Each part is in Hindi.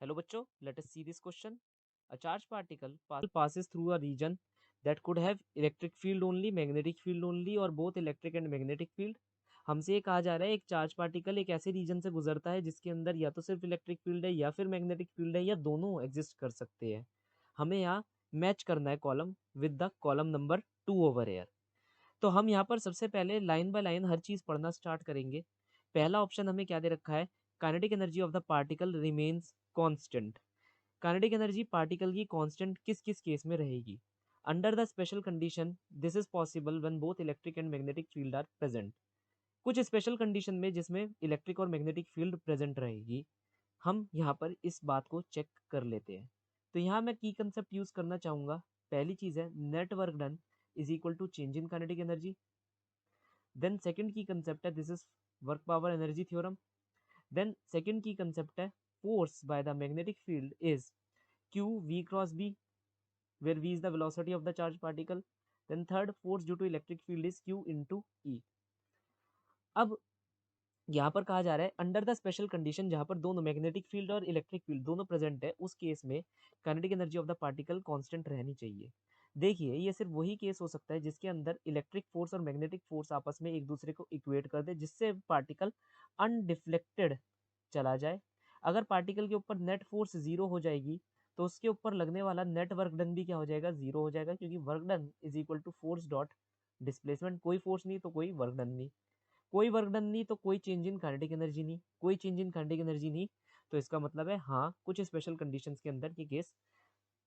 Hello bachcho, let us see this question. A charged particle passes through a region that could have electric field only, magnetic field only or both electric and magnetic field. हमसे ये कहा जा रहा है एक चार्ज पार्टिकल एक ऐसे रीजन से गुजरता है जिसके अंदर या तो सिर्फ इलेक्ट्रिक फील्ड है या फिर मैग्नेटिक फील्ड है या दोनों एग्जिस्ट कर सकते हैं। हमें यहाँ मैच करना है column with the column number 2 over air. तो हम यहाँ पर सबसे पहले लाइन बाय लाइन हर चीज़ पढ़ना स्टार्ट करेंगे। पहला ऑप्शन हमें क्या दे रखा है, kinetic energy of the particle remains constant. Kinetic energy particle की कांस्टेंट किस किस केस में रहेगी? Under the special condition this is possible when both electric and magnetic field are present. कुछ स्पेशल कंडीशन में जिसमें इलेक्ट्रिक और मैग्नेटिक फील्ड प्रेजेंट रहेगी, हम यहाँ पर इस बात को चेक कर लेते हैं। तो यहाँ मैं की कंसेप्ट यूज करना चाहूंगा। पहली चीज है net work done is equal to change in kinetic energy. Then second की कंसेप्ट है this is work power energy theorem. Then second की कंसेप्ट है force by the magnetic field is q v cross b, where v is the velocity of the charged particle. Then third, force due to electric field is q into e. अब यहाँ पर कहा जा रहा है अंडर द स्पेशल कंडीशन जहाँ पर दोनों मैग्नेटिक फील्ड और इलेक्ट्रिक फील्ड दोनों प्रेजेंट है, उस केस में kinetic energy of the particle constant रहनी चाहिए। देखिए ये सिर्फ वही केस हो सकता है जिसके अंदर इलेक्ट्रिक फोर्स और मैग्नेटिक फोर्स आपस में एक दूसरे को इक्वेट कर दे, जिससे पार्टिकल अनडिफ्लेक्टेड चला जाए। अगर पार्टिकल के ऊपर नेट फोर्स जीरो हो जाएगी तो उसके ऊपर लगने वाला नेट वर्क डन भी क्या हो जाएगा, जीरो हो जाएगा, क्योंकि work done is equal to force dot displacement. कोई फोर्स नहीं तो कोई वर्क डन नहीं, कोई वर्क डन नहीं तो कोई चेंज इन काइनेटिक एनर्जी नहीं, कोई चेंज इन काइनेटिक एनर्जी नहीं। तो इसका मतलब है हाँ कुछ स्पेशल कंडीशंस के अंदर ये केस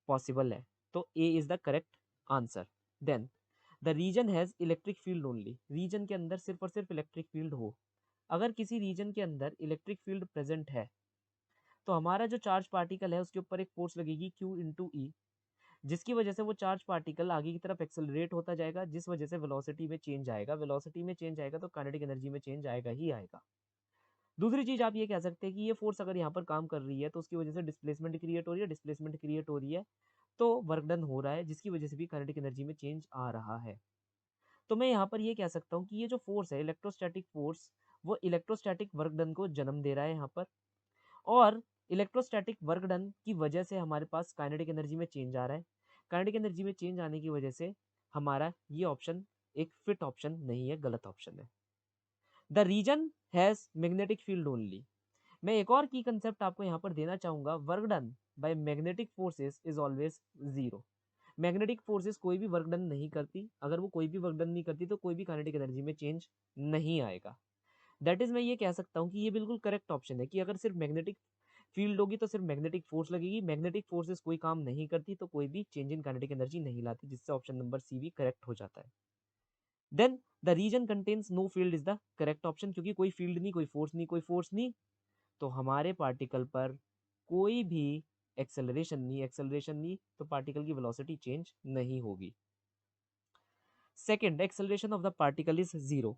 पॉसिबल है। तो A is the correct answer. Then the region has electric field only. Region के अंदर सिर्फ और सिर्फ इलेक्ट्रिक फील्ड हो, अगर किसी रीजन के अंदर इलेक्ट्रिक फील्ड प्रेजेंट है तो हमारा जो चार्ज पार्टिकल है उसके ऊपर एक फोर्स लगेगी Q इंटू ई, जिसकी वजह से वो चार्ज पार्टिकल आगे की तरफ एक्सेलरेट होता जाएगा, जिस वजह से वेलोसिटी में चेंज आएगा। वेलोसिटी में चेंज आएगा तो काइनेटिक एनर्जी में चेंज आएगा ही आएगा। दूसरी चीज आप ये कह सकते हैं कि ये फोर्स अगर यहाँ पर काम कर रही है तो उसकी वजह से डिस्प्लेसमेंट क्रिएट हो रही है, डिस्प्लेसमेंट क्रिएट हो रही है तो वर्क डन हो रहा है, जिसकी वजह से भी काइनेटिक एनर्जी में चेंज आ रहा है। तो मैं यहाँ पर ये कह सकता हूँ कि ये जो फोर्स है इलेक्ट्रोस्टैटिक फोर्स, वो इलेक्ट्रोस्टैटिक वर्क डन को जन्म दे रहा है यहाँ पर, और इलेक्ट्रोस्टैटिक वर्क डन की वजह से हमारे पास काइनेटिक एनर्जी में चेंज आ रहा है। काइनेटिक एनर्जी में चेंज आने की वजह से हमारा ये ऑप्शन एक फिट ऑप्शन नहीं है, गलत ऑप्शन है। The region has magnetic field only. मैं एक और की कंसेप्ट आपको यहाँ पर देना चाहूंगा, work done by magnetic forces is always zero. Magnetic forces कोई भी वर्क डन नहीं करती, अगर वो कोई भी वर्क डन नहीं करती तो कोई भी काइनेटिक एनर्जी में चेंज नहीं आएगा। दैट इज मैं ये कह सकता हूँ कि ये बिल्कुल करेक्ट ऑप्शन है कि अगर सिर्फ मैग्नेटिक फील्ड होगी तो सिर्फ मैग्नेटिक फोर्स लगेगी, मैग्नेटिक फोर्सेस कोई काम नहीं करती तो कोई भी चेंज इन काइनेटिक एनर्जी नहीं लाती, जिससे ऑप्शन नंबर सी भी करेक्ट हो जाता है। Then the region contains no field is the correct option, क्योंकि कोई फील्ड नहीं, कोई फोर्स नहीं, कोई फोर्स नहीं, तो हमारे पार्टिकल पर कोई भी एक्सेलरेशन नहीं, एक्सेलरेशन नहीं तो पार्टिकल की वेलोसिटी चेंज नहीं होगी। Second, acceleration of the particle is zero.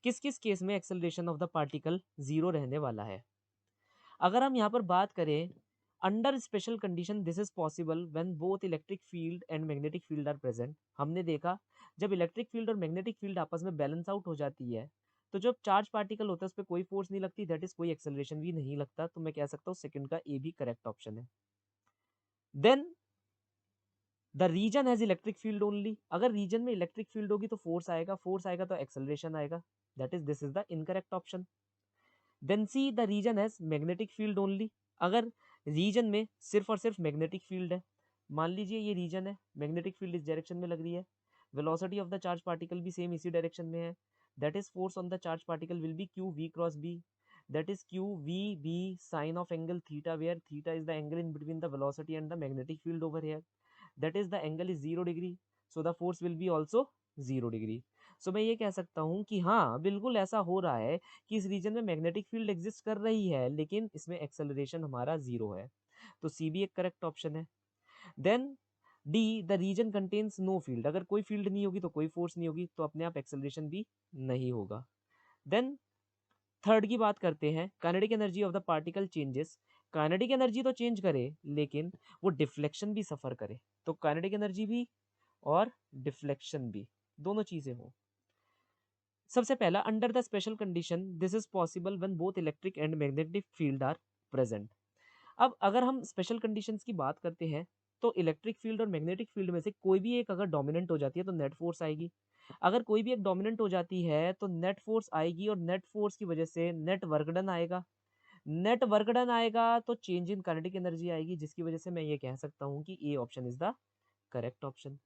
किस किस केस में acceleration of the particle zero रहने वाला है? अगर हम यहाँ पर बात करें under special condition this is possible when both electric field and magnetic field are present. हमने देखा जब इलेक्ट्रिक फील्ड और मैग्नेटिक फील्ड आपस में बैलेंस आउट हो जाती है तो जब चार्ज पार्टिकल होता है उस पर कोई फोर्स नहीं लगती, दैट इज कोई एक्सेलरेशन भी नहीं लगता, तो मैं कह सकता हूँ सेकंड का ए भी करेक्ट ऑप्शन है। Then the region has electric field only. अगर रीजन में इलेक्ट्रिक फील्ड होगी तो फोर्स आएगा, फोर्स आएगा तो एक्सेलरेशन आएगा, that is this is the incorrect option. Then C the region has magnetic field only. अगर रीजन में सिर्फ और सिर्फ मैग्नेटिक फील्ड है, मान लीजिए ये रीजन है, मैग्नेटिक फील्ड इस डायरेक्शन में लग रही है, velocity of the charge particle भी सेम इसी डायरेक्शन में है, that is force on the charge particle will be q v cross B, that is q v b sine of angle theta, where theta is the angle in between the velocity and the magnetic field over here, that is the angle is 0 degree, so the force will be also 0 degree। सो मैं ये कह सकता हूँ कि हाँ बिल्कुल ऐसा हो रहा है कि इस रीजन में मैग्नेटिक फील्ड एग्जिस्ट कर रही है लेकिन इसमें एक्सेलरेशन हमारा जीरो है, तो सी भी एक करेक्ट ऑप्शन है। Then D the region contains no field. अगर कोई फील्ड नहीं होगी तो कोई फोर्स नहीं होगी तो अपने आप एक्सेलरेशन भी नहीं होगा। देन थर्ड की बात करते हैं, kinetic energy of the particle changes. Kinetic energy तो चेंज करे लेकिन वो डिफ्लेक्शन भी सफर करे, तो काइनेटिक एनर्जी भी और डिफ्लेक्शन भी दोनों चीजें हो। सबसे पहला under the special condition this is possible when both electric and magnetic field are present. अब अगर हम स्पेशल कंडीशंस की बात करते हैं तो इलेक्ट्रिक फील्ड और मैग्नेटिक फील्ड में से कोई भी एक अगर डोमिनेंट हो जाती है तो नेट फोर्स आएगी। अगर कोई भी एक डोमिनेंट हो जाती है तो नेट फोर्स आएगी और नेट फोर्स की वजह से नेट वर्क डन आएगा। नेट वर्क डन आएगा तो चेंज इन काइनेटिक एनर्जी आएगी, जिसकी वजह से मैं ये कह सकता हूँ कि A option is the correct option.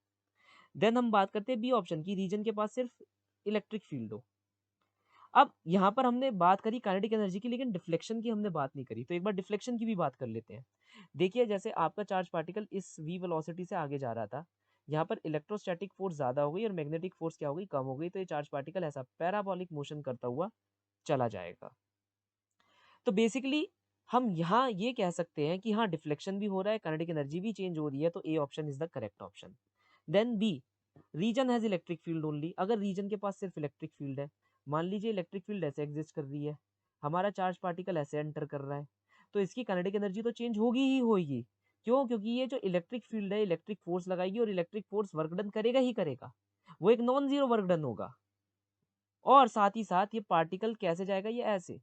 Then हम बात करते हैं बी ऑप्शन की, रीजन के पास सिर्फ इलेक्ट्रिक फील्ड हो। अब यहाँ पर हमने बात करी काइनेटिक एनर्जी की, लेकिन डिफ्लेक्शन की हमने बात नहीं करी, तो एक बार डिफ्लेक्शन की भी बात कर लेते हैं। देखिए जैसे आपका चार्ज पार्टिकल इस v वेलोसिटी से आगे जा रहा था, यहाँ पर इलेक्ट्रोस्टैटिक फोर्स ज्यादा हो गई और मैग्नेटिक फोर्स क्या हो गई, कम हो गई, तो ये चार्ज पार्टिकल ऐसा पैराबोलिक मोशन करता हुआ चला जाएगा। तो बेसिकली हम यहाँ ये कह सकते हैं कि हाँ डिफ्लेक्शन भी हो रहा है, काइनेटिक एनर्जी भी चेंज हो रही है, तो A option is the correct option. Then B, region has electric field only. अगर रीजन के पास सिर्फ इलेक्ट्रिक फील्ड है, मान लीजिए इलेक्ट्रिक फील्ड ऐसे एग्जिस्ट कर रही है, हमारा चार्ज पार्टिकल ऐसे एंटर कर रहा है, तो इसकी काइनेटिक एनर्जी तो चेंज होगी ही होगी। क्यों? क्योंकि ये जो इलेक्ट्रिक फील्ड है इलेक्ट्रिक फोर्स लगाएगी और इलेक्ट्रिक फोर्स वर्क डन करेगा ही करेगा, वो एक नॉन जीरो वर्क डन होगा। और साथ ही साथ ये पार्टिकल कैसे जाएगा, ये ऐसे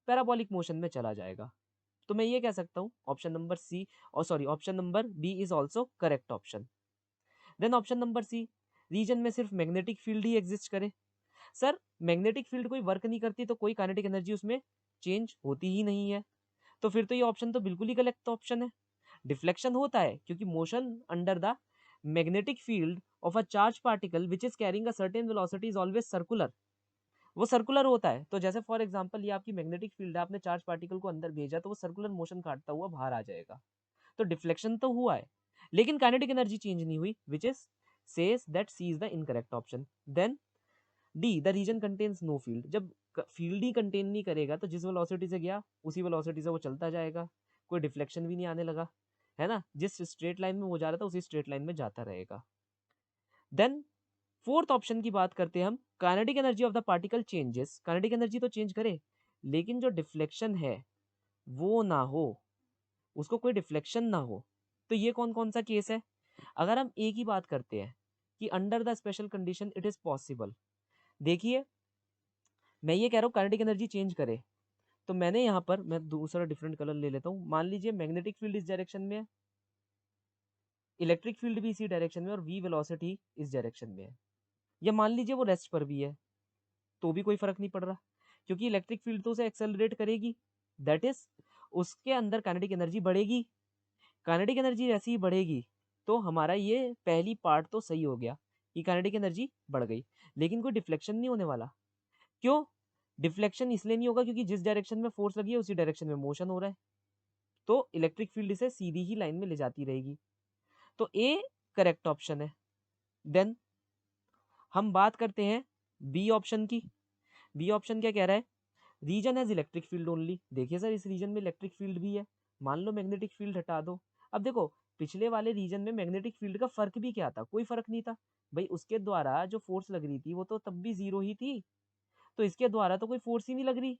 पैराबोलिक मोशन में चला जाएगा। तो मैं ये कह सकता हूँ ऑप्शन नंबर सी, और sorry option number B is also correct option. Then option number C, region में सिर्फ मैग्नेटिक फील्ड ही एग्जिस्ट करे। सर मैग्नेटिक फील्ड कोई वर्क नहीं करती तो कोई काइनेटिक एनर्जी उसमें चेंज होती ही नहीं है, तो फिर तो ये ऑप्शन तो बिल्कुल ही गलत ऑप्शन है। डिफ्लेक्शन होता है क्योंकि motion under the magnetic field of a charge particle which is carrying a certain velocity is always circular, वो सर्कुलर होता है। तो जैसे फॉर एग्जांपल ये आपकी मैग्नेटिक फील्ड है, आपने चार्ज पार्टिकल को अंदर भेजा तो वो सर्कुलर मोशन काटता हुआ बाहर आ जाएगा, तो डिफ्लेक्शन तो हुआ है लेकिन काइनेटिक एनर्जी चेंज नहीं हुई, which is says that C is the incorrect option. Then D, the region contains no field. जब फील्ड ही कंटेन नहीं करेगा तो जिस वेलोसिटी से गया उसी वेलोसिटी से वो चलता जाएगा, कोई डिफ्लेक्शन भी नहीं आने लगा, है ना, जिस स्ट्रेट लाइन में वो जा रहा था उसी स्ट्रेट लाइन में जाता रहेगा। देन फोर्थ ऑप्शन की बात करते हैं हम, kinetic energy of the particle changes. Kinetic energy तो चेंज करे लेकिन जो डिफ्लेक्शन है वो ना हो, उसको कोई डिफ्लेक्शन ना हो। तो ये कौन कौन सा केस है? अगर हम ए की बात करते हैं कि under the special condition it is possible, देखिए मैं ये कह रहा हूँ काइनेटिक एनर्जी चेंज करे, तो मैंने यहाँ पर मैं दूसरा डिफरेंट कलर ले लेता हूँ। मान लीजिए मैग्नेटिक फील्ड इस डायरेक्शन में है, इलेक्ट्रिक फील्ड भी इसी डायरेक्शन में और वी वेलोसिटी इस डायरेक्शन में है, या मान लीजिए वो रेस्ट पर भी है, तो भी कोई फर्क नहीं पड़ रहा क्योंकि इलेक्ट्रिक फील्ड तो उसे एक्सेलरेट करेगी, दैट इज उसके अंदर काइनेटिक एनर्जी बढ़ेगी। काइनेटिक एनर्जी जैसे ही बढ़ेगी तो हमारा ये पहली पार्ट तो सही हो गया कि काइनेटिक एनर्जी बढ़ गई, लेकिन कोई डिफ्लेक्शन नहीं होने वाला। क्यों? डिफ्लेक्शन इसलिए नहीं होगा क्योंकि जिस डायरेक्शन में फोर्स लगी है उसी डायरेक्शन में मोशन हो रहा है, तो इलेक्ट्रिक फील्ड इसे सीधी ही लाइन में ले जाती रहेगी, तो ए करेक्ट ऑप्शन है। देन हम बात करते हैं बी ऑप्शन की। बी ऑप्शन क्या कह रहा है, region has electric field only. देखिए सर इस रीजन में इलेक्ट्रिक फील्ड भी है, मान लो मैग्नेटिक फील्ड हटा दो। अब देखो पिछले वाले रीजन में मैग्नेटिक फील्ड का फर्क भी क्या था, कोई फर्क नहीं था भाई, उसके द्वारा जो फोर्स लग रही थी वो तो तब भी जीरो ही थी, तो इसके द्वारा तो कोई फोर्स ही नहीं लग रही।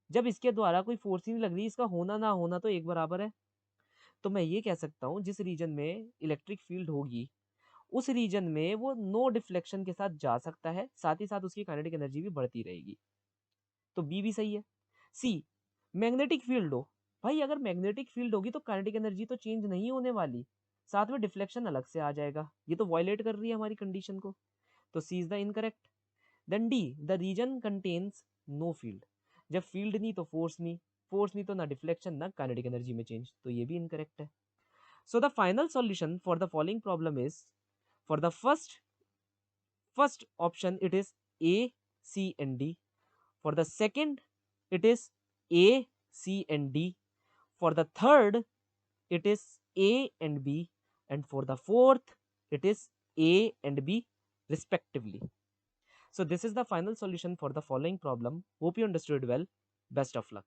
जब इसके द्वारा कोई फोर्स ही नहीं लग रही, इसका होना ना होना तो एक बराबर है। तो मैं ये कह सकता हूँ जिस रीजन में इलेक्ट्रिक फील्ड होगी उस रीजन में वो नो डिफ्लेक्शन के साथ जा सकता है, साथ ही साथ उसकी काइनेटिक एनर्जी भी बढ़ती रहेगी, तो बी भी सही है। सी, मैग्नेटिक फील्ड हो, भाई अगर मैग्नेटिक फील्ड होगी तो काइनेटिक एनर्जी तो चेंज नहीं होने वाली, साथ में डिफ्लेक्शन अलग से आ जाएगा, ये तो वायलेट कर रही है हमारी कंडीशन को, तो C is the incorrect. Then D, the region contains no field. जब फील्ड नहीं तो फोर्स नहीं, फोर्स नहीं तो ना डिफ्लेक्शन ना काइनेटिक एनर्जी में चेंज, तो ये भी इनकरेक्ट है। So the final solution for the following problem is, for the first option it is A, C and D. For the second it is A, C and D. For the third it is A and B, and for the fourth it is A and B respectively. So this is the final solution for the following problem. Hope you understood well. Best of luck.